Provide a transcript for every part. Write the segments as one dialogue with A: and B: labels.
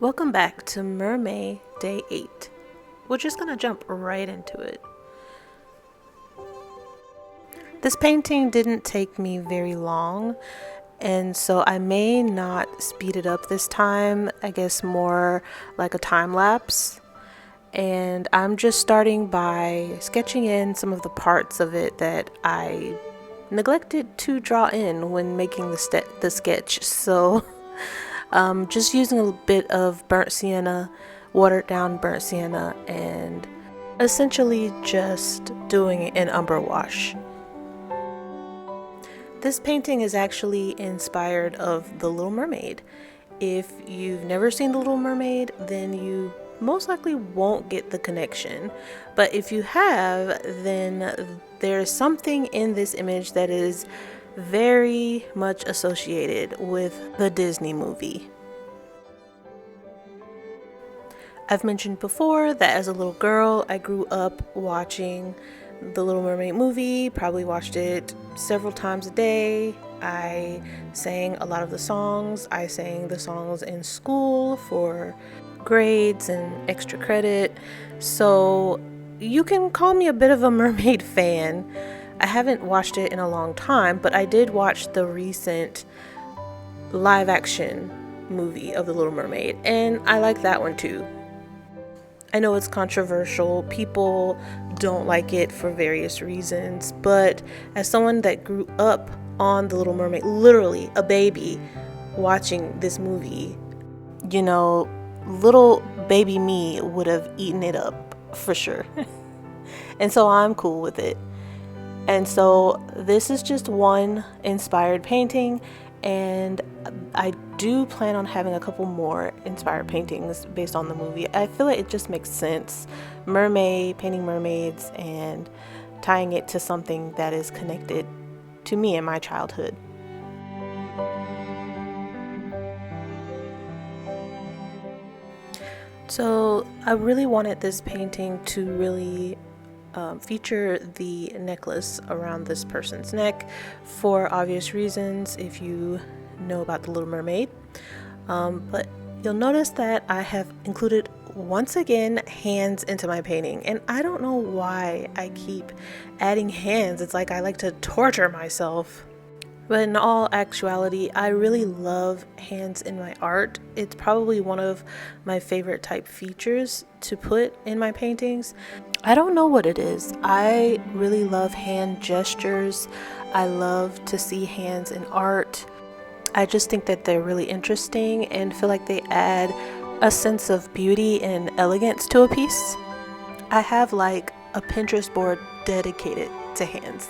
A: Welcome back to MerMay Day 8. We're just going to jump right into it. This painting didn't take me very long, and so I may not speed it up this time. I guess more like a time lapse. And I'm just starting by sketching in some of the parts of it that I neglected to draw in when making the sketch. So just using a bit of burnt sienna, watered down burnt sienna, and essentially just doing an umber wash. This painting is actually inspired of The Little Mermaid. If you've never seen The Little Mermaid, then you most likely won't get the connection. But if you have, then there's something in this image that is very much associated with the Disney movie. I've mentioned before that as a little girl, I grew up watching the Little Mermaid movie, probably watched it several times a day. I sang a lot of the songs. I sang the songs in school for grades and extra credit. So you can call me a bit of a Mermaid fan. I haven't watched it in a long time, but I did watch the recent live action movie of The Little Mermaid, and I like that one too. I know it's controversial. People don't like it for various reasons, but as someone that grew up on The Little Mermaid, literally a baby watching this movie, little baby me would have eaten it up for sure. And so I'm cool with it. And so this is just one inspired painting, and I do plan on having a couple more inspired paintings based on the movie. I feel like it just makes sense. Mermaid, painting mermaids, and tying it to something that is connected to me in my childhood. So I really wanted this painting to really feature the necklace around this person's neck for obvious reasons if you know about The Little Mermaid. But you'll notice that I have included once again hands into my painting, and I don't know why I keep adding hands. It's like I like to torture myself. But in all actuality, I really love hands in my art. It's probably one of my favorite type features to put in my paintings. I don't know what it is. I really love hand gestures. I love to see hands in art. I just think that they're really interesting and feel like they add a sense of beauty and elegance to a piece. I have like a Pinterest board dedicated to hands.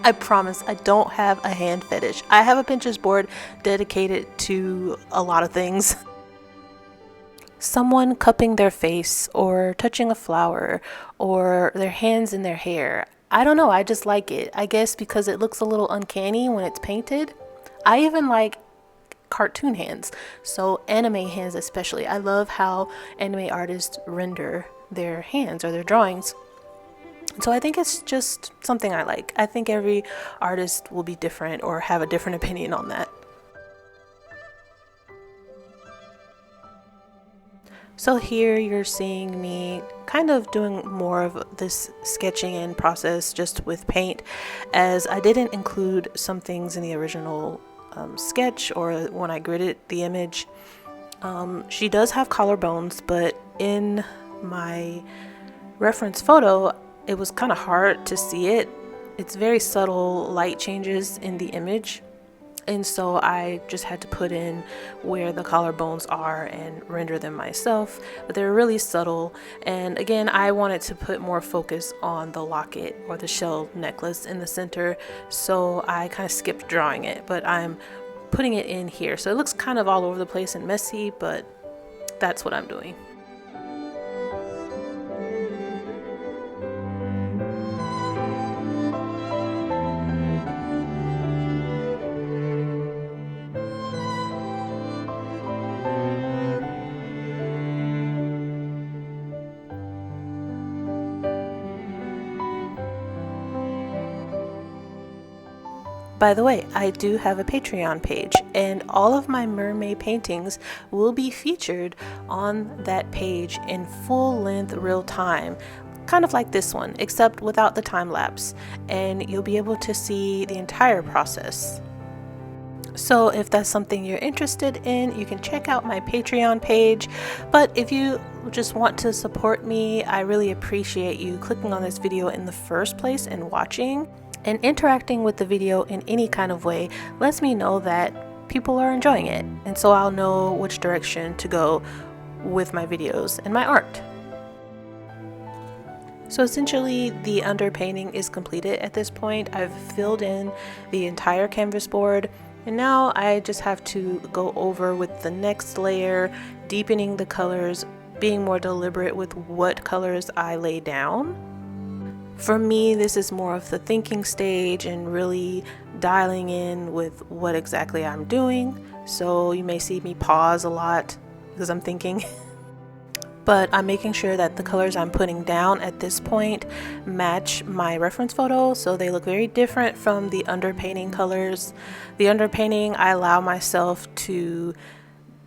A: I promise I don't have a hand fetish. I have a Pinterest board dedicated to a lot of things. Someone cupping their face or touching a flower or their hands in their hair. I don't know, I just like it. I guess because it looks a little uncanny when it's painted. I even like cartoon hands, so anime hands especially. I love how anime artists render their hands or their drawings. So I think it's just something I like. I think every artist will be different or have a different opinion on that. So here you're seeing me kind of doing more of this sketching in process just with paint, as I didn't include some things in the original sketch or when I gridded the image. She does have collarbones, but in my reference photo, it was kind of hard to see it. It's very subtle light changes in the image, and so I just had to put in where the collarbones are and render them myself, but they're really subtle. And again, I wanted to put more focus on the locket or the shell necklace in the center, so I kind of skipped drawing it, but I'm putting it in here, so it looks kind of all over the place and messy, but that's what I'm doing. By the way, I do have a Patreon page, and all of my mermaid paintings will be featured on that page in full length real time, kind of like this one, except without the time lapse, and you'll be able to see the entire process. So if that's something you're interested in, you can check out my Patreon page. But if you just want to support me, I really appreciate you clicking on this video in the first place and watching. And interacting with the video in any kind of way lets me know that people are enjoying it, and so I'll know which direction to go with my videos and my art. So essentially the underpainting is completed at this point. I've filled in the entire canvas board, and now I just have to go over with the next layer, deepening the colors, being more deliberate with what colors I lay down. For me, this is more of the thinking stage and really dialing in with what exactly I'm doing. So you may see me pause a lot because I'm thinking. But I'm making sure that the colors I'm putting down at this point match my reference photo, so they look very different from the underpainting colors. The underpainting, I allow myself to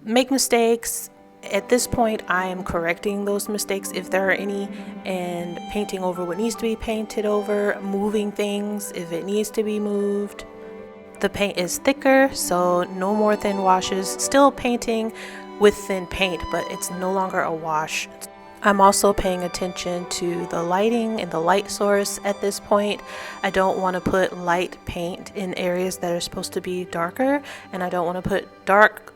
A: make mistakes. At this point, I am correcting those mistakes if there are any, and painting over what needs to be painted over, moving things if it needs to be moved. The paint is thicker, so no more thin washes. Still painting with thin paint, but it's no longer a wash. I'm also paying attention to the lighting and the light source at this point. I don't want to put light paint in areas that are supposed to be darker, and I don't want to put dark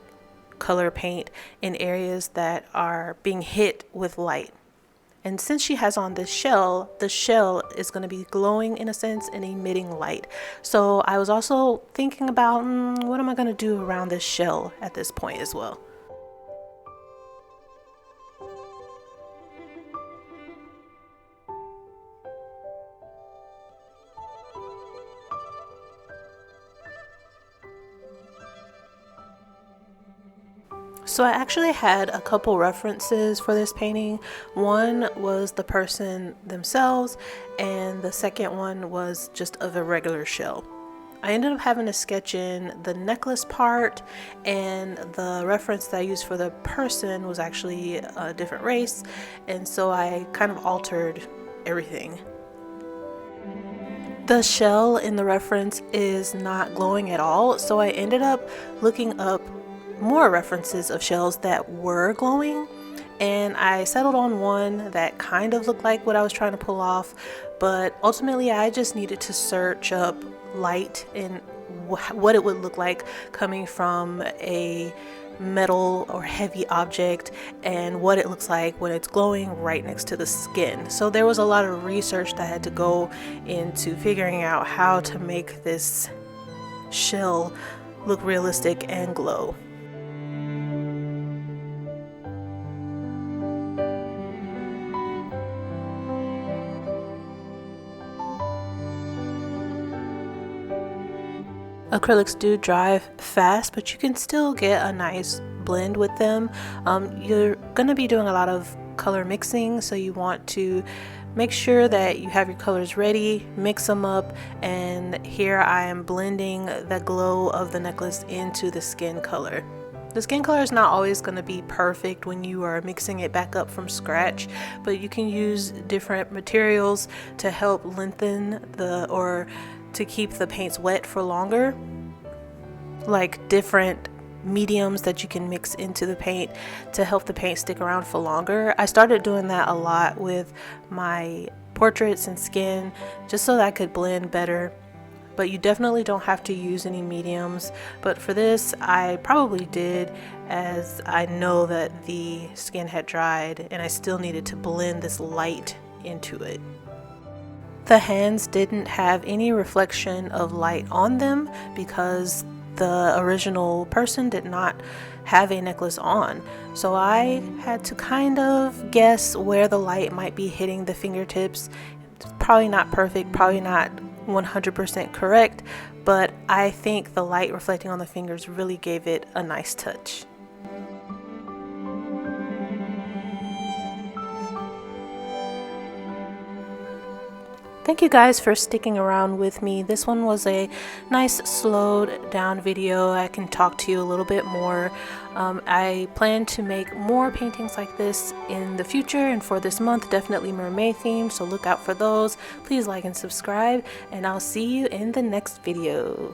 A: color paint in areas that are being hit with light. And since she has on this shell, the shell is going to be glowing in a sense and emitting light. So I was also thinking about what am I going to do around this shell at this point as well. So I actually had a couple references for this painting. One was the person themselves, and the second one was just of a regular shell. I ended up having to sketch in the necklace part, and the reference that I used for the person was actually a different race, and so I kind of altered everything. The shell in the reference is not glowing at all, so I ended up looking up more references of shells that were glowing, and I settled on one that kind of looked like what I was trying to pull off, but ultimately I just needed to search up light and what it would look like coming from a metal or heavy object, and what it looks like when it's glowing right next to the skin. So there was a lot of research that had to go into figuring out how to make this shell look realistic and glow. Acrylics do dry fast, but you can still get a nice blend with them. You're going to be doing a lot of color mixing, so you want to make sure that you have your colors ready, mix them up, and here I am blending the glow of the necklace into the skin color. The skin color is not always going to be perfect when you are mixing it back up from scratch, but you can use different materials to help lengthen or to keep the paints wet for longer, like different mediums that you can mix into the paint to help the paint stick around for longer. I started doing that a lot with my portraits and skin, just so that I could blend better. But you definitely don't have to use any mediums, but for this I probably did, as I know that the skin had dried and I still needed to blend this light into it. The hands didn't have any reflection of light on them because the original person did not have a necklace on. So I had to kind of guess where the light might be hitting the fingertips. It's probably not perfect, probably not 100% correct, but I think the light reflecting on the fingers really gave it a nice touch. Thank you guys for sticking around with me. This one was a nice slowed down video. I can talk to you a little bit more. I plan to make more paintings like this in the future, and for this month definitely mermaid themed, so look out for those. Please like and subscribe, and I'll see you in the next video.